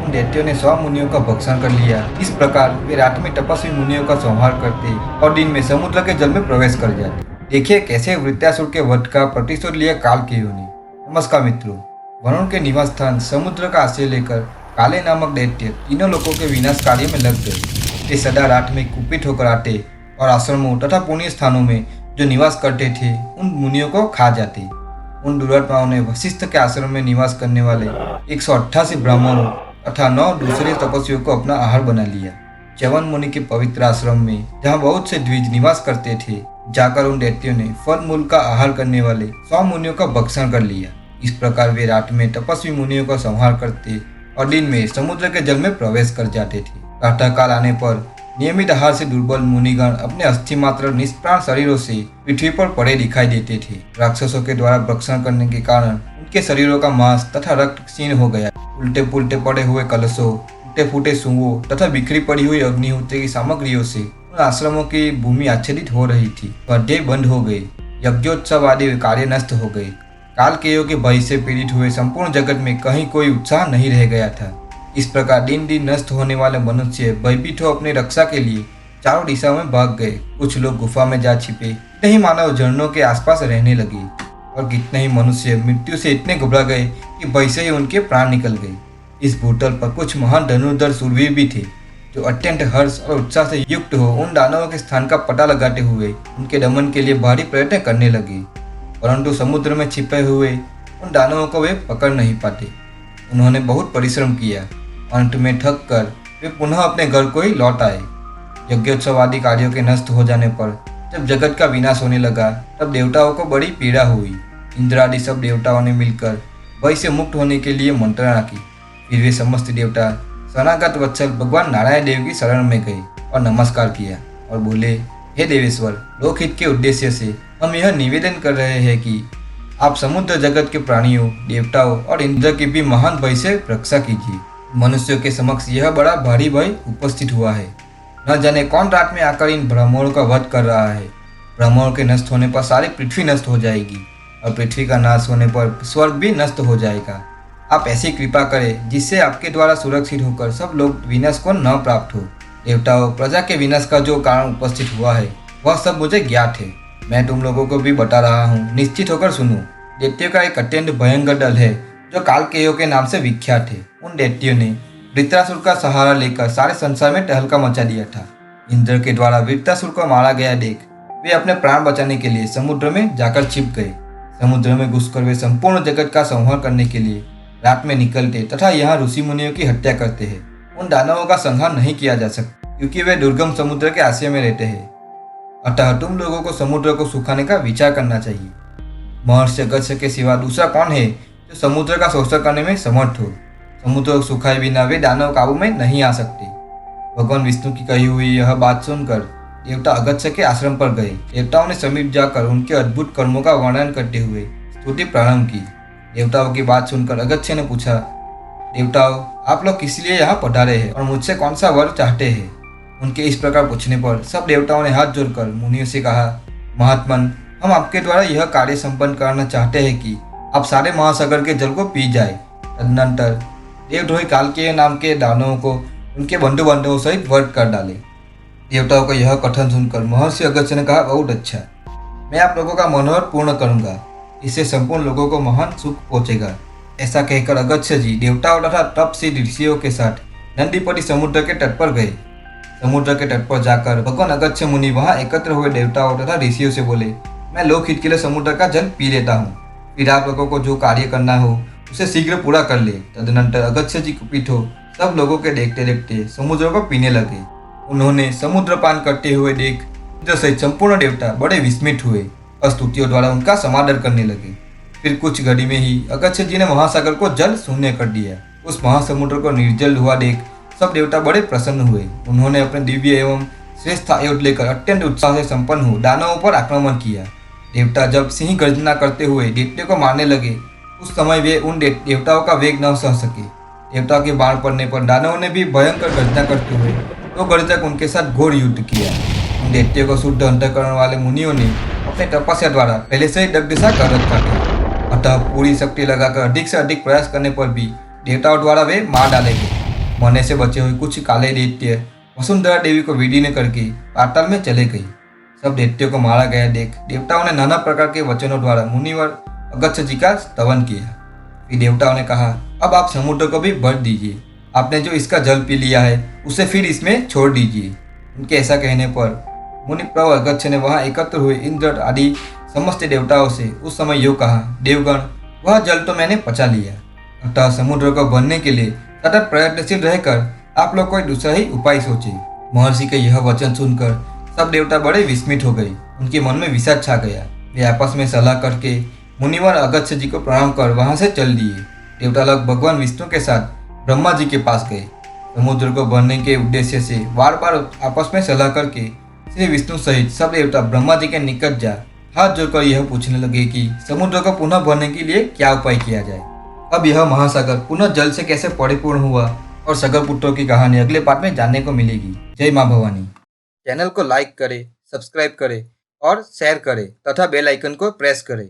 उन दैत्यों ने 100 मुनियों का भक्षण कर लिया। इस प्रकार वे रात में तपस्वी मुनियों का संहार करते और दिन में समुद्र के जल में प्रवेश कर जाते। देखिए कैसे वृत्रासुर के वध का प्रतिशोध लिया कालकेयों ने। नमस्कार मित्रों, वरुण के निवास स्थान समुद्र का आश्रय लेकर काले नामक दैत्य तीनों लोगों के विनाश कार्य में लग गए। वे सदा रात में कुपित होकर आते और आश्रमों तथा पुण्य स्थानों में जो निवास करते थे उन मुनियों को खा जाते। उन दुरात्माओं ने वशिष्ठ के आश्रम में निवास करने वाले 188 ब्राह्मणों तथा 9 दूसरे तपस्वियों को अपना आहार बना लिया। च्यवन मुनि के पवित्र आश्रम में जहाँ बहुत से द्विज निवास करते थे, जाकर उन दैत्यों ने फल मूल का आहार करने वाले 100 मुनियों का भक्षण कर लिया। इस प्रकार वे रात में तपस्वी मुनियों का संहार करते और दिन में समुद्र के जल में प्रवेश कर जाते थे। प्रातःकाल आने पर नियमित आहार से दुर्बल मुनिगण अपने अस्थि मात्र निष्प्राण शरीरों से पृथ्वी पर पड़े दिखाई देते थे। राक्षसों के द्वारा भक्षण करने के कारण उनके शरीरों का मांस तथा रक्त क्षीण हो गया। उल्टे पुल्टे पड़े हुए कलशों, टूटे फूटे सूंगों तथा बिखरी पड़ी हुई अग्निहोत्र की सामग्रियों से उन आश्रमों की भूमि आच्छादित हो रही थी। पद्य बंद हो गए, यज्ञोत्सव आदि कार्य नष्ट हो गए। कालकेयों के भय से पीड़ित हुए संपूर्ण जगत में कहीं कोई उत्साह नहीं रह गया था। इस प्रकार दिन दिन नष्ट होने वाले मनुष्य भयभीत हो अपनी रक्षा के लिए चारों दिशाओं में भाग गए। कुछ लोग गुफा में जा छिपे, कितने ही मानव झरनों के आसपास रहने लगे और कितने ही मनुष्य मृत्यु से इतने घबरा गए कि भय से ही उनके प्राण निकल गए। इस भूतल पर कुछ महान धनुर्धर शूरवीर भी थे जो अत्यंत हर्ष और उत्साह से युक्त हो उन दानवों के स्थान का पता लगाते हुए उनके दमन के लिए भारी प्रयत्न करने लगे, परंतु समुद्र में छिपे हुए उन दानवों को वे पकड़ नहीं पाते। उन्होंने बहुत परिश्रम किया, अंत में थक कर वे पुनः अपने घर को ही लौट आए। यज्ञोत्सव आदि कार्यों के नष्ट हो जाने पर जब जगत का विनाश होने लगा तब देवताओं को बड़ी पीड़ा हुई। इंद्र आदि सब देवताओं ने मिलकर भय से मुक्त होने के लिए मंत्रणा की। फिर वे समस्त देवता शरणागत वत्सल भगवान नारायण देव की शरण में गए और नमस्कार किया और बोले, हे देवेश्वर, लोकहित के उद्देश्य से हम यह निवेदन कर रहे हैं कि आप समुद्र जगत के प्राणियों, देवताओं और इंद्र की भी महान भय से रक्षा कीजिए। मनुष्यों के समक्ष यह बड़ा भारी भय उपस्थित हुआ है। न जाने कौन रात में आकर इन ब्राह्मणों का वध कर रहा है। ब्राह्मणों के नष्ट होने पर सारी पृथ्वी नष्ट हो जाएगी और पृथ्वी का नाश होने पर स्वर्ग भी नष्ट हो जाएगा। आप ऐसी कृपा करें जिससे आपके द्वारा सुरक्षित होकर सब लोग विनाश को न प्राप्त हो। देवताओं, प्रजा के विनाश का जो कारण उपस्थित हुआ है वह सब मुझे ज्ञात है। मैं तुम लोगों को भी बता रहा हूँ, निश्चित होकर सुनो। दैत्यों का एक अत्यंत भयंकर दल है जो कालकेयों के नाम से विख्यात है। उन दैत्यों ने वृत्रासुर का सहारा लेकर सारे संसार में तहलका मचा दिया था। इंद्र के द्वारा वृत्रासुर को मारा गया देख वे अपने प्राण बचाने के लिए समुद्र में जाकर छिप गए। समुद्र में घुसकर वे संपूर्ण जगत का संहार करने के लिए रात में निकलते तथा यहाँ ऋषि मुनियों की हत्या करते हैं। उन दानवों का संहार नहीं किया जा सकता क्योंकि वे दुर्गम समुद्र के आश्रय में रहते हैं। अतः तुम लोगों को समुद्र को सुखाने का विचार करना चाहिए। महर्षि अगस्त्य के सिवा दूसरा कौन है जो समुद्र का शोषण करने में समर्थ हो। समुद्र को सुखाए बिना वे दानव काबू में नहीं आ सकते। भगवान विष्णु की कही हुई यह बात सुनकर देवता अगस्त्य के आश्रम पर गए। देवताओं ने समीप जाकर उनके अद्भुत कर्मों का वर्णन करते हुए स्तुति प्रारंभ की। देवताओं की बात सुनकर अगस्त्य ने पूछा, देवताओं, आप लोग किस लिए यहाँ पधारे हैं और मुझसे कौन सा वर चाहते हैं। उनके इस प्रकार पूछने पर सब देवताओं ने हाथ जोड़कर मुनियों से कहा, महात्मन, हम आपके द्वारा यह कार्य संपन्न करना चाहते हैं कि आप सारे महासागर के जल को पी जाए। तदनंतर देवद्रोही कालकेय नाम के दानवों को उनके बंधु बांधवों सहित वध कर डाले। देवताओं का यह कथन सुनकर महर्षि अगस्त्य ने कहा, बहुत अच्छा, मैं आप लोगों का मनोरथ पूर्ण करूंगा। इससे संपूर्ण लोगों को महान सुख पहुंचेगा। ऐसा कहकर अगस्त्य जी देवताओं तथा तपस्वी ऋषियों के साथ नंदीपति समुद्र के तट पर गए। समुद्र के तट पर जाकर भगवान अगस्त्य मुनि वहां एकत्र हुए देवताओं तथा ऋषियों से बोले, मैं लोकहित के लिए समुद्र का जल पी लेता हूँ। फिर आप लोगों को जो कार्य करना हो उसे शीघ्र पूरा कर ले। तदनंतर अगस्त्य जी कुपित हो सब लोगों के देखते देखते समुद्र को पीने लगे। उन्होंने समुद्र पान करते हुए देख इंद्र सहित संपूर्ण देवता बड़े विस्मित हुए और स्तुतियों द्वारा उनका समादर करने लगे। फिर कुछ घड़ी में ही अगस्त्य जी ने महासागर को जल शून्य कर दिया। उस महासमुद्र को निर्जल हुआ देख सब देवता बड़े प्रसन्न हुए। उन्होंने अपने दिव्य एवं श्रेष्ठ आयुध लेकर अत्यंत उत्साह से संपन्न हो दानवों पर आक्रमण किया। देवता जब सिंह गर्जना करते हुए दैत्यों को मारने लगे उस समय वे उन देवताओं का वेग न सह सके। देवताओं के बाण पड़ने पर दानवों ने भी भयंकर गर्जना करते हुए 2 घड़ी तक उनके साथ घोर युद्ध किया। उन दैत्यों को शुद्ध अंतःकरण वाले मुनियों ने अपने तपस्या द्वारा पहले से ही दग्धसा कर रखा था। अतः पूरी शक्ति लगाकर अधिक से अधिक प्रयास करने पर भी देवताओं द्वारा वे मार डाले गए। मरने से बचे हुए कुछ काले दैत्य वसुंधरा देवी को विलीन करके पाताल में चले गई। सब दैत्यों को मारा गया देख देवताओं ने नाना प्रकार के वचनों द्वारा मुनिवर अगस्त्य जी का स्तवन किया। फिर देवताओं ने कहा, अब आप समुद्र को भी भर दीजिए, आपने जो इसका जल पी लिया है उसे फिर इसमें छोड़ दीजिए। उनके ऐसा कहने पर मुनि प्रभु अगस्त्य ने वहां एकत्र हुए इंद्र आदि समस्त देवताओं से उस समय यो कहा, देवगण, वह जल तो मैंने पचा लिया, अतः समुद्र को भरने के लिए सतत प्रयत्नशील रहकर आप लोग कोई दूसरा ही उपाय सोचे। महर्षि के यह वचन सुनकर सब देवता बड़े विस्मित हो गए। उनके मन में विषाद छा गया। वे आपस में सलाह करके मुनिवर अगस्त्य जी को प्रणाम कर वहां से चल दिए। देवता लोग भगवान विष्णु के साथ ब्रह्मा जी के पास गए। समुद्र को भरने के उद्देश्य से बार बार आपस में सलाह करके श्री विष्णु सहित सब देवता ब्रह्मा जी के निकट जा हाथ जोड़कर यह पूछने लगे कि समुद्र को पुनः भरने के लिए क्या उपाय किया जाए। अब यह महासागर पुनः जल से कैसे परिपूर्ण हुआ और सगर पुत्रों की कहानी अगले पार्ट में जानने को मिलेगी। जय मां भवानी। चैनल को लाइक करें, सब्सक्राइब करें और शेयर करें तथा बेल आइकन को प्रेस करें।